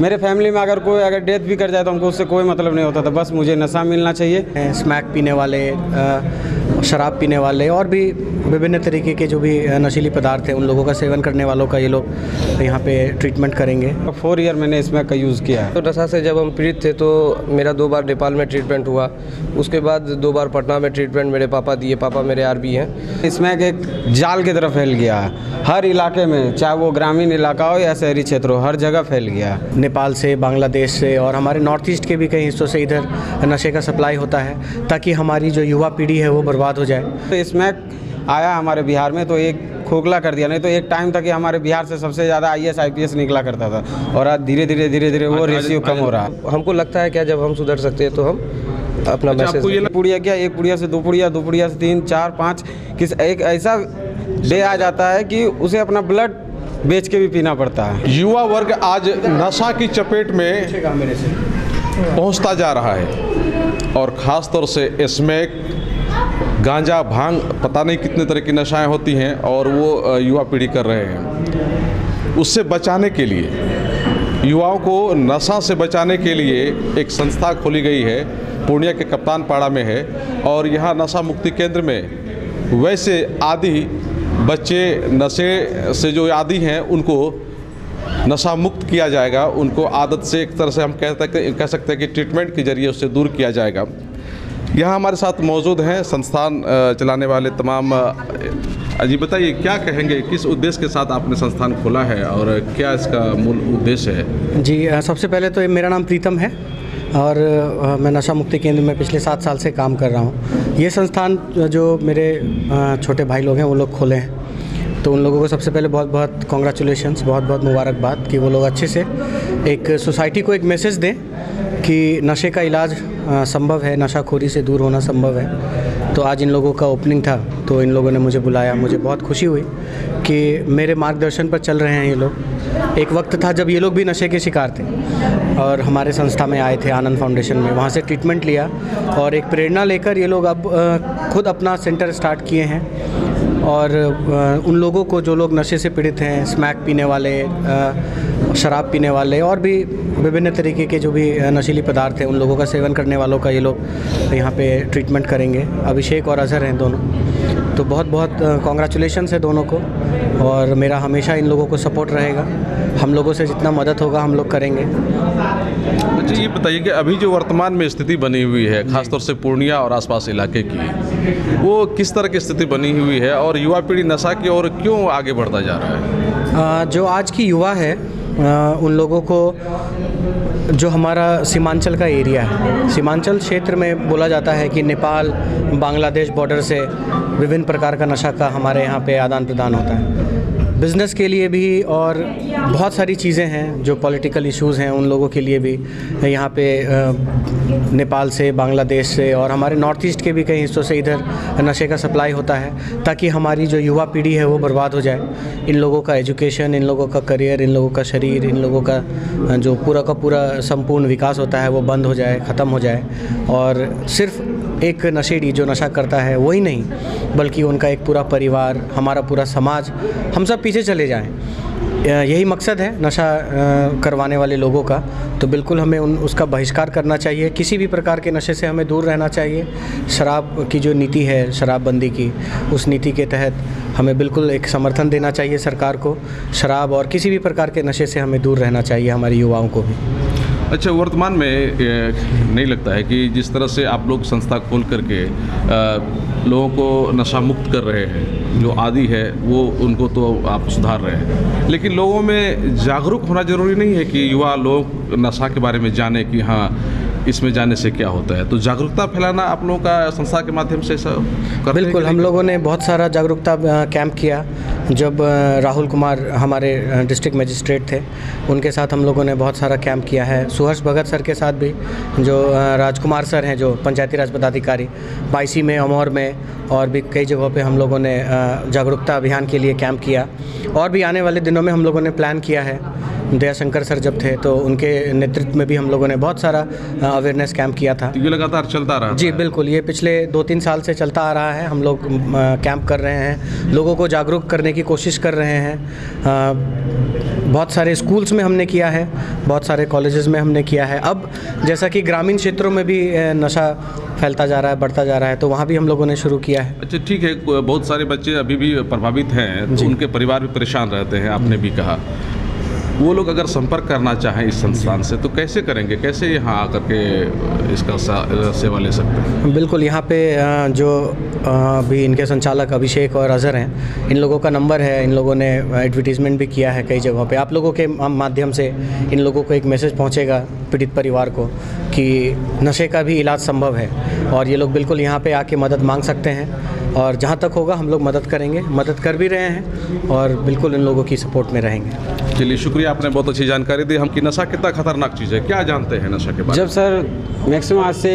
मेरे फैमिली में अगर डेथ भी कर जाए तो हमको उससे कोई मतलब नहीं होता था, बस मुझे नशा मिलना चाहिए। स्मैक पीने वाले, शराब पीने वाले और भी विभिन्न तरीके के जो भी नशीली पदार्थ हैं उन लोगों का सेवन करने वालों का ये लोग यहाँ पे ट्रीटमेंट करेंगे। 4 ईयर मैंने स्मैक का यूज़ किया है। तो नशा से जब हम पीड़ित थे तो मेरा 2 बार नेपाल में ट्रीटमेंट हुआ, उसके बाद 2 बार पटना में ट्रीटमेंट मेरे पापा दिए। पापा मेरे आर्मी हैं। स्मैक एक जाल की तरफ फैल गया है हर इलाके में, चाहे वो ग्रामीण इलाका हो या शहरी क्षेत्र हो, हर जगह फैल गया है। नेपाल से, बांग्लादेश से और हमारे नॉर्थ ईस्ट के भी कई हिस्सों से इधर नशे का सप्लाई होता है ताकि हमारी जो युवा पीढ़ी है वो बर्बाद हो जाए। तो स्मैक आया हमारे बिहार में तो एक खोखला कर दिया, नहीं तो एक टाइम तक हमारे बिहार से सबसे ज़्यादा IAS IPS निकला करता था और आज धीरे धीरे वो रेशियो कम हो रहा है। हमको लगता है क्या जब हम सुधर सकते हैं तो हम अपना मैसेज पुड़िया क्या, एक पुड़िया से 2 पुड़िया, 2 पुड़िया से 3 4 5 किस एक ऐसा डे आ जाता है कि उसे अपना ब्लड बेच के भी पीना पड़ता है। युवा वर्ग आज नशा की चपेट में पहुंचता जा रहा है और ख़ास तौर से स्मैक, गांजा, भांग, पता नहीं कितने तरह की नशाएं होती हैं और वो युवा पीढ़ी कर रहे हैं। उससे बचाने के लिए, युवाओं को नशा से बचाने के लिए एक संस्था खोली गई है, पूर्णिया के कप्तान पाड़ा में है और यहाँ नशा मुक्ति केंद्र में वैसे आदि बच्चे, नशे से जो आदी हैं उनको नशा मुक्त किया जाएगा। उनको आदत से एक तरह से हम कह सकते हैं कि ट्रीटमेंट के जरिए उससे दूर किया जाएगा। यहाँ हमारे साथ मौजूद हैं संस्थान चलाने वाले तमाम। जी बताइए, क्या कहेंगे, किस उद्देश्य के साथ आपने संस्थान खोला है और क्या इसका मूल उद्देश्य है? जी, सबसे पहले तो मेरा नाम प्रीतम है और मैं नशा मुक्ति केंद्र में पिछले 7 साल से काम कर रहा हूँ। ये संस्थान जो मेरे छोटे भाई लोग हैं वो लोग खोले हैं, तो उन लोगों को सबसे पहले बहुत बहुत कॉन्ग्रेचुलेशंस, बहुत बहुत मुबारकबाद कि वो लोग अच्छे से एक सोसाइटी को एक मैसेज दें कि नशे का इलाज संभव है, नशाखोरी से दूर होना संभव है। तो आज इन लोगों का ओपनिंग था तो इन लोगों ने मुझे बुलाया, मुझे बहुत खुशी हुई कि मेरे मार्गदर्शन पर चल रहे हैं ये लोग। एक वक्त था जब ये लोग भी नशे के शिकार थे और हमारे संस्था में आए थे, आनंद फाउंडेशन में, वहाँ से ट्रीटमेंट लिया और एक प्रेरणा लेकर ये लोग अब खुद अपना सेंटर स्टार्ट किए हैं और उन लोगों को जो लोग नशे से पीड़ित हैं, स्मैक पीने वाले, शराब पीने वाले और भी विभिन्न तरीके के जो भी नशीली पदार्थ हैं उन लोगों का सेवन करने वालों का ये लोग यहाँ पे ट्रीटमेंट करेंगे। अभिषेक और अजहर हैं दोनों, तो बहुत बहुत कॉन्ग्रेचुलेशंस है दोनों को और मेरा हमेशा इन लोगों को सपोर्ट रहेगा। हम लोगों से जितना मदद होगा हम लोग करेंगे। अच्छा, ये बताइए कि अभी जो वर्तमान में स्थिति बनी हुई है, खासतौर से पूर्णिया और आसपास इलाके की, वो किस तरह की स्थिति बनी हुई है और युवा पीढ़ी नशा की ओर क्यों आगे बढ़ता जा रहा है? जो आज की युवा है उन लोगों को, जो हमारा सीमांचल का एरिया है, सीमांचल क्षेत्र में बोला जाता है कि नेपाल, बांग्लादेश बॉर्डर से विभिन्न प्रकार का नशा का हमारे यहाँ पे आदान प्रदान होता है, बिज़नेस के लिए भी और बहुत सारी चीज़ें हैं जो पॉलिटिकल इश्यूज़ हैं उन लोगों के लिए भी यहाँ पे नेपाल से, बांग्लादेश से और हमारे नॉर्थ ईस्ट के भी कई हिस्सों से इधर नशे का सप्लाई होता है ताकि हमारी जो युवा पीढ़ी है वो बर्बाद हो जाए। इन लोगों का एजुकेशन, इन लोगों का करियर, इन लोगों का शरीर, इन लोगों का जो पूरा का पूरा संपूर्ण विकास होता है वो बंद हो जाए, ख़त्म हो जाए और सिर्फ एक नशेड़ी जो नशा करता है वही नहीं बल्कि उनका एक पूरा परिवार, हमारा पूरा समाज, हम सब पीछे चले जाएं। यही मकसद है नशा करवाने वाले लोगों का। तो बिल्कुल हमें उसका बहिष्कार करना चाहिए, किसी भी प्रकार के नशे से हमें दूर रहना चाहिए। शराब की जो नीति है, शराबबंदी की, उस नीति के तहत हमें बिल्कुल एक समर्थन देना चाहिए सरकार को। शराब और किसी भी प्रकार के नशे से हमें दूर रहना चाहिए, हमारे युवाओं को भी। अच्छा, वर्तमान में नहीं लगता है कि जिस तरह से आप लोग संस्था खोल करके लोगों को नशा मुक्त कर रहे हैं, जो आदी है वो उनको तो आप सुधार रहे हैं, लेकिन लोगों में जागरूक होना ज़रूरी नहीं है कि युवा लोग नशा के बारे में जाने कि हाँ इसमें जाने से क्या होता है? तो जागरूकता फैलाना आप लोगों का संस्था के माध्यम से बिल्कुल, हम लोगों ने बहुत सारा जागरूकता कैंप किया। जब राहुल कुमार हमारे डिस्ट्रिक्ट मजिस्ट्रेट थे, उनके साथ हम लोगों ने बहुत सारा कैंप किया है। सुहर्ष भगत सर के साथ भी, जो राजकुमार सर हैं, जो पंचायती राज पदाधिकारी, बाईसी में, अमौर में और भी कई जगहों पे हम लोगों ने जागरूकता अभियान के लिए कैंप किया और भी आने वाले दिनों में हम लोगों ने प्लान किया है दयाशंकर सर जब थे तो उनके नेतृत्व में भी हम लोगों ने बहुत सारा अवेयरनेस कैंप किया था। तो ये लगातार चलता रहा जी बिल्कुल, ये पिछले 2-3 साल से चलता आ रहा है। हम लोग कैंप कर रहे हैं, लोगों को जागरूक करने की कोशिश कर रहे हैं। बहुत सारे स्कूल्स में हमने किया है, बहुत सारे कॉलेजेस में हमने किया है। अब जैसा कि ग्रामीण क्षेत्रों में भी नशा फैलता जा रहा है, बढ़ता जा रहा है, तो वहाँ भी हम लोगों ने शुरू किया है। अच्छा ठीक है, बहुत सारे बच्चे अभी भी प्रभावित हैं, तो उनके परिवार भी परेशान रहते हैं, आपने भी कहा। वो लोग अगर संपर्क करना चाहें इस संस्थान से तो कैसे करेंगे, कैसे यहाँ आकर के इसका सेवा ले सकते हैं? बिल्कुल, यहाँ पे जो अभी इनके संचालक अभिषेक और अजहर हैं, इन लोगों का नंबर है। इन लोगों ने एडवर्टीज़मेंट भी किया है कई जगहों पे। आप लोगों के माध्यम से इन लोगों को एक मैसेज पहुँचेगा पीड़ित परिवार को कि नशे का भी इलाज संभव है और ये लोग बिल्कुल यहाँ पे आके मदद मांग सकते हैं। और जहाँ तक होगा हम लोग मदद करेंगे, मदद कर भी रहे हैं और बिल्कुल इन लोगों की सपोर्ट में रहेंगे। चलिए शुक्रिया, आपने बहुत अच्छी जानकारी दी। हम कि नशा कितना खतरनाक चीज़ है, क्या जानते हैं नशा के बारे में? जब सर मैक्सिमम आज से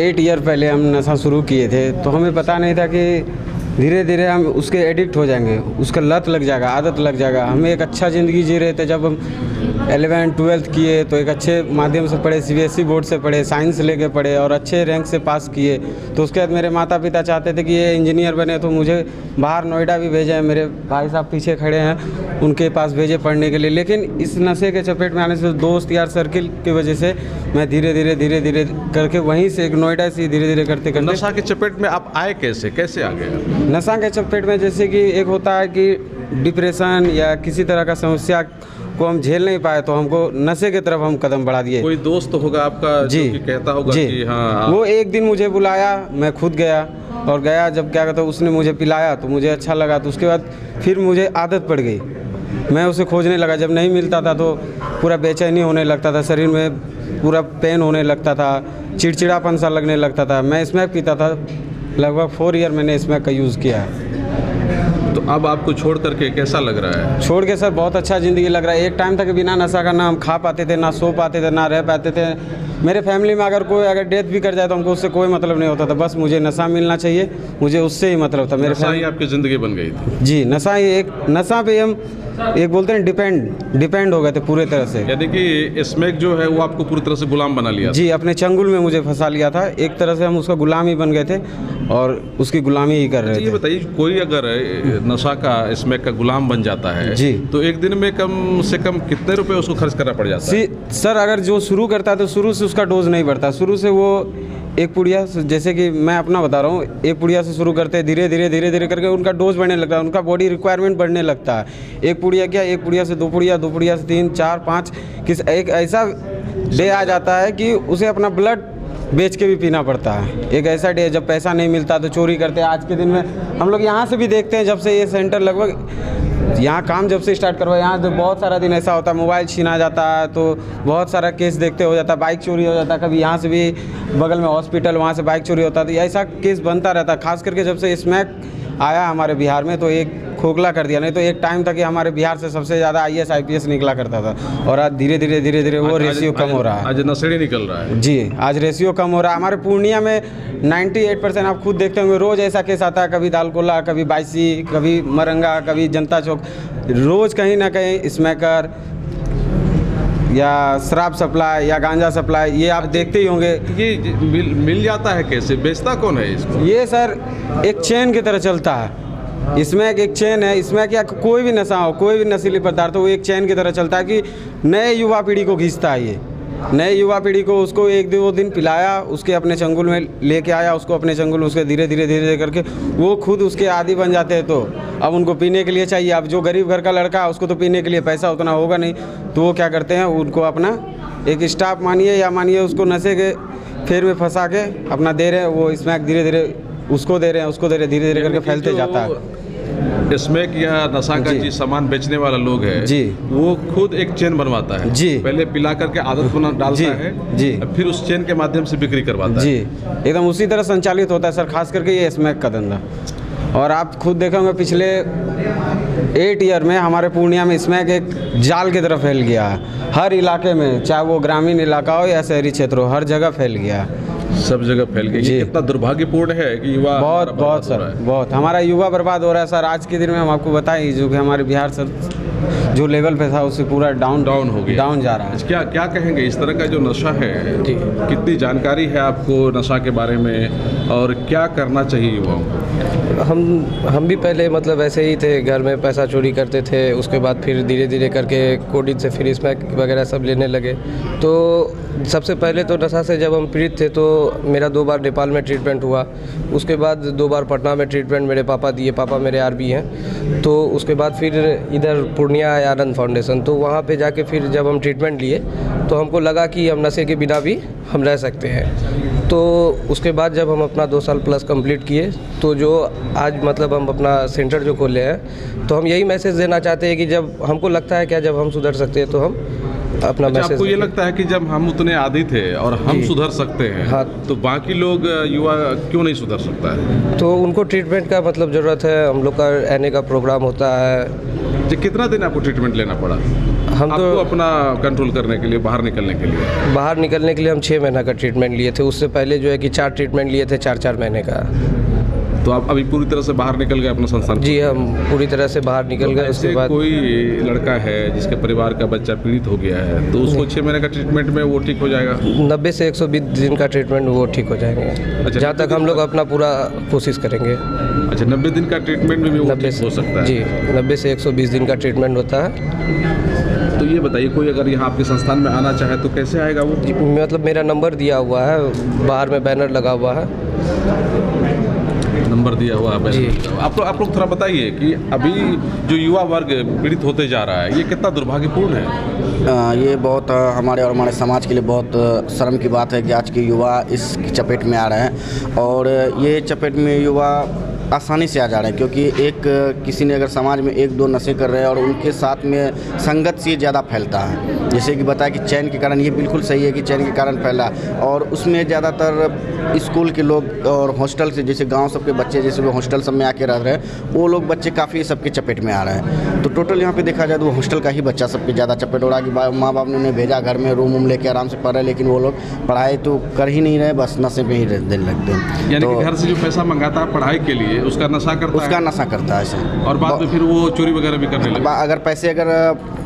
8 ईयर पहले हम नशा शुरू किए थे तो हमें पता नहीं था कि धीरे धीरे हम उसके एडिक्ट हो जाएंगे, उसका लत लग जाएगा, आदत लग जाएगा। हम एक अच्छा ज़िंदगी जी रहे थे। जब हम 11th-12th किए तो एक अच्छे माध्यम से पढ़े, CBSE बोर्ड से पढ़े, साइंस लेके पढ़े और अच्छे रैंक से पास किए। तो उसके बाद मेरे माता पिता चाहते थे कि ये इंजीनियर बने, तो मुझे बाहर नोएडा भी भेजे। मेरे भाई साहब पीछे खड़े हैं, उनके पास भेजे पढ़ने के लिए। लेकिन इस नशे के चपेट में आने से, दोस्त यार सर्किल की वजह से मैं धीरे धीरे करके वहीं से एक नोएडा से धीरे धीरे करते करते नशा के चपेट में आप आए कैसे आ गए? नशा के चपेट में जैसे कि एक होता है कि डिप्रेशन या किसी तरह का समस्या को हम झेल नहीं पाए तो हमको नशे की तरफ हम कदम बढ़ा दिए। कोई दोस्त होगा आपका जी जो कि कहता होगा जी कि हाँ वो एक दिन मुझे बुलाया, मैं खुद गया और गया जब क्या कहता उसने मुझे पिलाया तो मुझे अच्छा लगा। तो उसके बाद फिर मुझे आदत पड़ गई, मैं उसे खोजने लगा। जब नहीं मिलता था तो पूरा बेचैनी होने लगता था, शरीर में पूरा पेन होने लगता था, चिड़चिड़ापन सा लगने लगता था। मैं स्मैक पीता था, लगभग 4 ईयर मैंने स्मैक का यूज़ किया है। तो अब आपको छोड़ करके कैसा लग रहा है? छोड़ के सर बहुत अच्छा ज़िंदगी लग रहा है। एक टाइम तक बिना नशा का ना हम खा पाते थे, ना सो पाते थे, ना रह पाते थे। मेरे फैमिली में अगर डेथ भी कर जाए तो हमको उससे कोई मतलब नहीं होता था, बस मुझे नशा मिलना चाहिए, मुझे उससे ही मतलब था। मेरे नशा ही आपकी ज़िंदगी बन गई थी? जी, नशा पे हम एक बोलते हैं डिपेंड हो गए थे पूरे तरह से। यानी कि स्मैक जो है वो आपको पूरी तरह से गुलाम बना लिया? जी, अपने चंगुल में मुझे फंसा लिया था। एक तरह से हम उसका गुलाम ही बन गए थे और उसकी गुलामी ही कर रहे थे। ये बताइए, कोई अगर नशा का स्मैक का गुलाम बन जाता है जी तो एक दिन में कम से कम कितने रुपए उसको खर्च करना पड़ जाता है? सर अगर जो शुरू करता है तो शुरू से उसका डोज नहीं बढ़ता। शुरू से वो एक पुड़िया, जैसे कि मैं अपना बता रहा हूँ, एक पुड़िया से शुरू करते हैं, धीरे धीरे करके उनका डोज बढ़ने लगता है, उनका बॉडी रिक्वायरमेंट बढ़ने लगता है। एक पुड़िया क्या, एक पुड़िया से 2 पुड़िया, 2 पुड़िया से 3, 4, 5, एक ऐसा डे आ जाता है कि उसे अपना ब्लड बेच के भी पीना पड़ता है। एक ऐसा डे जब पैसा नहीं मिलता तो चोरी करते हैं। आज के दिन में हम लोग यहाँ से भी देखते हैं, जब से ये सेंटर लगभग यहाँ काम जब से स्टार्ट करवाया, यहाँ तो बहुत सारा दिन ऐसा होता है, मोबाइल छीना जाता है तो बहुत सारा केस देखते हो जाता है, बाइक चोरी हो जाता है। कभी यहाँ से भी बगल में हॉस्पिटल, वहाँ से बाइक चोरी होता है। तो ऐसा केस बनता रहता है। खास करके जब से स्मैक आया हमारे बिहार में तो एक खोखला कर दिया। नहीं तो एक टाइम था कि हमारे बिहार से सबसे ज़्यादा IAS IPS निकला करता था और आज धीरे धीरे वो रेशियो कम हो रहा है। आज नशेड़ी निकल रहा है। जी, आज रेशियो कम हो रहा है। हमारे पूर्णिया में 98% आप खुद देखते होंगे, रोज़ ऐसा केस आता है, कभी दालकोला, कभी बाईसी, कभी मरंगा, कभी जनता चौक। रोज़ कहीं ना कहीं स्मैकर या शराब सप्लाई या गांजा सप्लाई, ये आप देखते ही होंगे। ये मिल जाता है कैसे, बेचता कौन है इसको? ये सर एक चेन की तरह चलता है। इसमें एक चेन है। इसमें क्या, कोई भी नशा हो, कोई भी नशीली पदार्थ हो, वो एक चैन की तरह चलता है कि नए युवा पीढ़ी को खींचता है। ये नए युवा पीढ़ी को उसको 1-2 दिन पिलाया, उसके अपने चंगुल में लेके आया, उसको अपने चंगुल में उसके धीरे धीरे करके वो खुद उसके आदी बन जाते हैं। तो अब उनको पीने के लिए चाहिए। अब जो गरीब घर का लड़का है उसको तो पीने के लिए पैसा उतना होगा नहीं, तो वो क्या करते हैं, उनको अपना एक स्टाफ मानिए उसको नशे के फेर में फंसा के अपना दे रहे हैं। वो स्मैक धीरे धीरे उसको दे रहे हैं, धीरे करके फैलते जाता है। स्मैक या नशा का जी सामान बेचने वाला लोग है जी, वो खुद एक चेन बनवाता है जी, पहले पिला करके आदत बना डालता है जी, फिर उस चेन के माध्यम से बिक्री करवाता है जी। एकदम उसी तरह संचालित होता है सर, खास करके ये स्मैक का धंधा। और आप खुद देखेंगे पिछले 8 ईयर में हमारे पूर्णिया में स्मैक एक जाल की तरफ फैल गया है। हर इलाके में, चाहे वो ग्रामीण इलाका हो या शहरी क्षेत्र हो, हर जगह फैल गया है। सब जगह फैल गई। जी। ये कितना दुर्भाग्यपूर्ण है कि युवा बहुत हमारा बहुत बर्बाद हो रहा सर, है। बहुत हमारा युवा बर्बाद हो रहा है सर। आज के दिन में हम आपको बताएं जो कि हमारे बिहार सर जो लेवल पे था उससे पूरा डाउन हो गया, डाउन जा रहा है। क्या क्या कहेंगे इस तरह का जो नशा है, कितनी जानकारी है आपको नशा के बारे में और क्या करना चाहिए युवाओं को? हम भी पहले मतलब ऐसे ही थे, घर में पैसा चोरी करते थे, उसके बाद फिर धीरे धीरे करके कोडिन से फिर स्मैक वगैरह सब लेने लगे। तो सबसे पहले तो नशा से जब हम पीड़ित थे तो मेरा 2 बार नेपाल में ट्रीटमेंट हुआ, उसके बाद 2 बार पटना में ट्रीटमेंट मेरे पापा दिए, पापा मेरे आरबी हैं। तो उसके बाद फिर इधर पूर्णिया है आनंद फाउंडेशन, तो वहाँ पे जाके फिर जब हम ट्रीटमेंट लिए तो हमको लगा कि हम नशे के बिना भी हम रह सकते हैं। तो उसके बाद जब हम अपना 2 साल प्लस कंप्लीट किए तो जो आज मतलब हम अपना सेंटर जो खोले हैं, तो हम यही मैसेज देना चाहते हैं कि जब हमको लगता है क्या जब हम सुधर सकते हैं तो हम अपना मैसेज। आपको ये लगता है कि जब हम उतने आदी थे और हम सुधर सकते हैं, हाँ, तो बाकी लोग युवा क्यों नहीं सुधर सकता है? तो उनको ट्रीटमेंट का मतलब ज़रूरत है। हम लोग का आने का प्रोग्राम होता है। जी, कितना दिन आपको ट्रीटमेंट लेना पड़ा हम आपको तो अपना कंट्रोल करने के लिए, बाहर निकलने के लिए? बाहर निकलने के लिए हम 6 महीना का ट्रीटमेंट लिए थे। उससे पहले जो है कि 4 ट्रीटमेंट लिए थे, 4-4 महीने का। तो आप अभी पूरी तरह से बाहर निकल गए अपना संस्थान? जी, हम पूरी तरह से बाहर निकल गए। उसके बाद कोई लड़का है जिसके परिवार का बच्चा पीड़ित हो गया है, तो उसको 6 महीने का ट्रीटमेंट में वो ठीक हो जाएगा? 90 से 120 दिन का ट्रीटमेंट वो ठीक हो जाएंगे। अच्छा, जहाँ तक हम लोग अपना पूरा कोशिश करेंगे। अच्छा, 90 दिन का ट्रीटमेंट में भी वो ठीक हो सकता है? जी, 90 से 120 दिन का ट्रीटमेंट होता है। तो ये बताइए, कोई अगर यहाँ आपके संस्थान में आना चाहे तो कैसे आएगा वो? मतलब मेरा नंबर दिया हुआ है, बाहर में बैनर लगा हुआ है, नंबर दिया हुआ है जी। आप लोग थोड़ा बताइए कि अभी जो युवा वर्ग पीड़ित होते जा रहा है, ये कितना दुर्भाग्यपूर्ण है? ये बहुत हमारे और हमारे समाज के लिए बहुत शर्म की बात है कि आज के युवा इस चपेट में आ रहे हैं। और ये चपेट में युवा आसानी से आ जा रहे हैं, क्योंकि एक किसी ने अगर समाज में 1-2 नशे कर रहे हैं और उनके साथ में संगत से ज़्यादा फैलता है। जैसे कि बताया कि चैन के कारण, ये बिल्कुल सही है कि चैन के कारण फैला, और उसमें ज़्यादातर स्कूल के लोग और हॉस्टल से, जैसे गांव सब के बच्चे जैसे वो हॉस्टल सब में आके रह रहे हैं, वो लोग बच्चे काफ़ी सबके चपेट में आ रहे हैं। तो टोटल यहाँ पे देखा जाए तो वो हॉस्टल का ही बच्चा सबके ज़्यादा चपेट हो रहा है कि माँ बाप ने उन्हें भेजा घर में रूम लेके आराम से पढ़ रहे, लेकिन वो लोग पढ़ाई तो कर ही नहीं रहे, बस नशे में ही देने लगते हैं। यानी तो कि घर से जो पैसा मंगाता है पढ़ाई के लिए, उसका नशा करता है, उसका नशा करता है ऐसे, और बाद में फिर वो चोरी वगैरह भी करने लगता है। अगर पैसे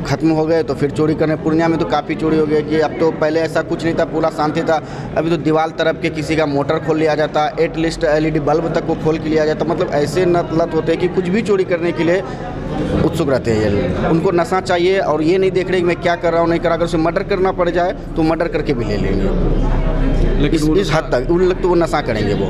ख़त्म हो गए तो फिर चोरी करने। पूर्णिया में तो काफ़ी चोरी हो गई कि अब तो, पहले ऐसा कुछ नहीं था, पूरा शांति था। अभी तो दीवार तरफ के किसी का मोटर खोल लिया जाता, एटलीस्ट LED बल्ब तक को खोल के लिया जाता। मतलब ऐसे लत होते हैं कि कुछ भी चोरी करने के लिए उत्सुक रहते हैं ये लोग। उनको नशा चाहिए और ये नहीं देख रहे कि मैं क्या कर रहा हूँ नहीं कर रहा। अगर उसे मर्डर करना पड़ जाए तो मर्डर करके भी ले लेंगे। लेकिन इस हद तक उन लोग तो वो नशा करेंगे, वो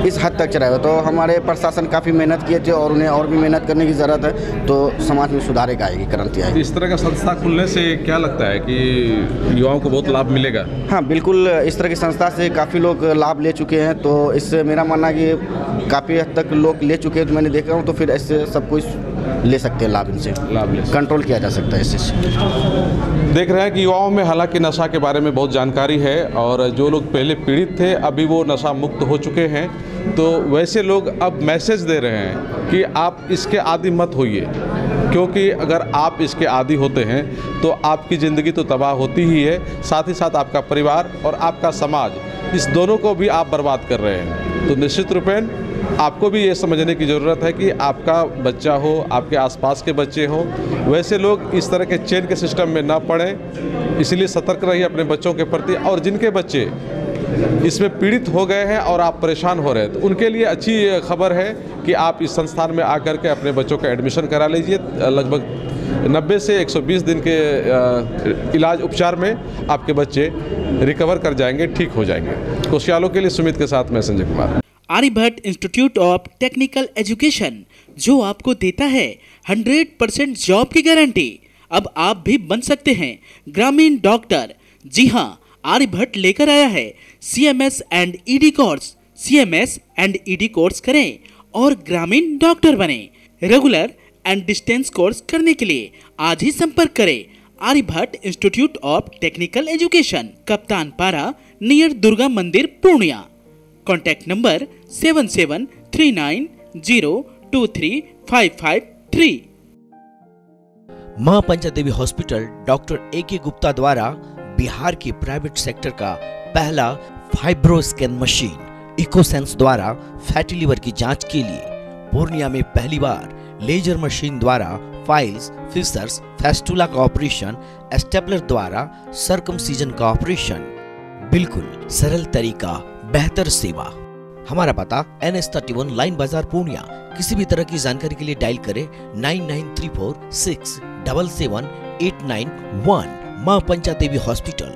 इस हद तक चला हुआ। तो हमारे प्रशासन काफ़ी मेहनत किए थे और उन्हें और भी मेहनत करने की ज़रूरत है, तो समाज में सुधार आएगी, क्रांति आएगी। इस तरह का संस्था खुलने से क्या लगता है कि युवाओं को बहुत लाभ मिलेगा? हाँ बिल्कुल, इस तरह की संस्था से काफ़ी लोग लाभ ले चुके हैं। तो इससे मेरा मानना है कि काफ़ी हद तक लोग ले चुके हैं, तो मैंने देखा हूँ। तो फिर ऐसे सब कुछ ले सकते हैं लाभ, इनसे लाभ ले कंट्रोल किया जा सकता है इससे। देख रहे हैं कि युवाओं में हालांकि नशा के बारे में बहुत जानकारी है, और जो लोग पहले पीड़ित थे अभी वो नशा मुक्त हो चुके हैं। तो वैसे लोग अब मैसेज दे रहे हैं कि आप इसके आदी मत होइए, क्योंकि अगर आप इसके आदी होते हैं तो आपकी ज़िंदगी तो तबाह होती ही है, साथ ही साथ आपका परिवार और आपका समाज, इस दोनों को भी आप बर्बाद कर रहे हैं। तो निश्चित रूपेण आपको भी ये समझने की ज़रूरत है कि आपका बच्चा हो, आपके आसपास के बच्चे हों, वैसे लोग इस तरह के चेन के सिस्टम में ना पड़ें। इसलिए सतर्क रहिए अपने बच्चों के प्रति, और जिनके बच्चे इसमें पीड़ित हो गए हैं और आप परेशान हो रहे हैं, तो उनके लिए अच्छी खबर है कि आप इस संस्थान में आकर के अपने बच्चों का एडमिशन करा लीजिए। लगभग 90 से 120 दिन के इलाज उपचार में आपके बच्चे रिकवर कर जाएंगे, ठीक हो जाएंगे। कोशियालों के लिए सुमित के साथ मैं Sanjay Kumar. Aryabhatta Institute of Technical Education, जो आपको देता है 100% जॉब की गारंटी। अब आप भी बन सकते हैं ग्रामीण डॉक्टर। जी हाँ, आर्यभट्ट लेकर आया है CMS and ED course. CMS and ED course करें और ग्रामीण डॉक्टर बने। रेगुलर एंड डिस्टेंस कोर्स करने के लिए आज ही संपर्क करें Aryabhatta Institute of Technical Education, Kaptan Para, near Durga मंदिर, पूर्णिया। Contact number 7739023553। मां पंचादेवी हॉस्पिटल डॉक्टर AK गुप्ता द्वारा बिहार के प्राइवेट सेक्टर का पहला फाइब्रोस्कैन मशीन इकोसेंस द्वारा फैटी लिवर की जांच के लिए पूर्णिया में पहली बार लेजर मशीन द्वारा फाइल्स, फिशर्स, फेस्टुला का ऑपरेशन, स्टेपलर द्वारा सर्कमसीजन का ऑपरेशन। बिल्कुल सरल तरीका, बेहतर सेवा। हमारा पता NH31 लाइन बाजार पूर्णिया। किसी भी तरह की जानकारी के लिए डायल करें 9934 677 891। मां पंचा देवी हॉस्पिटल,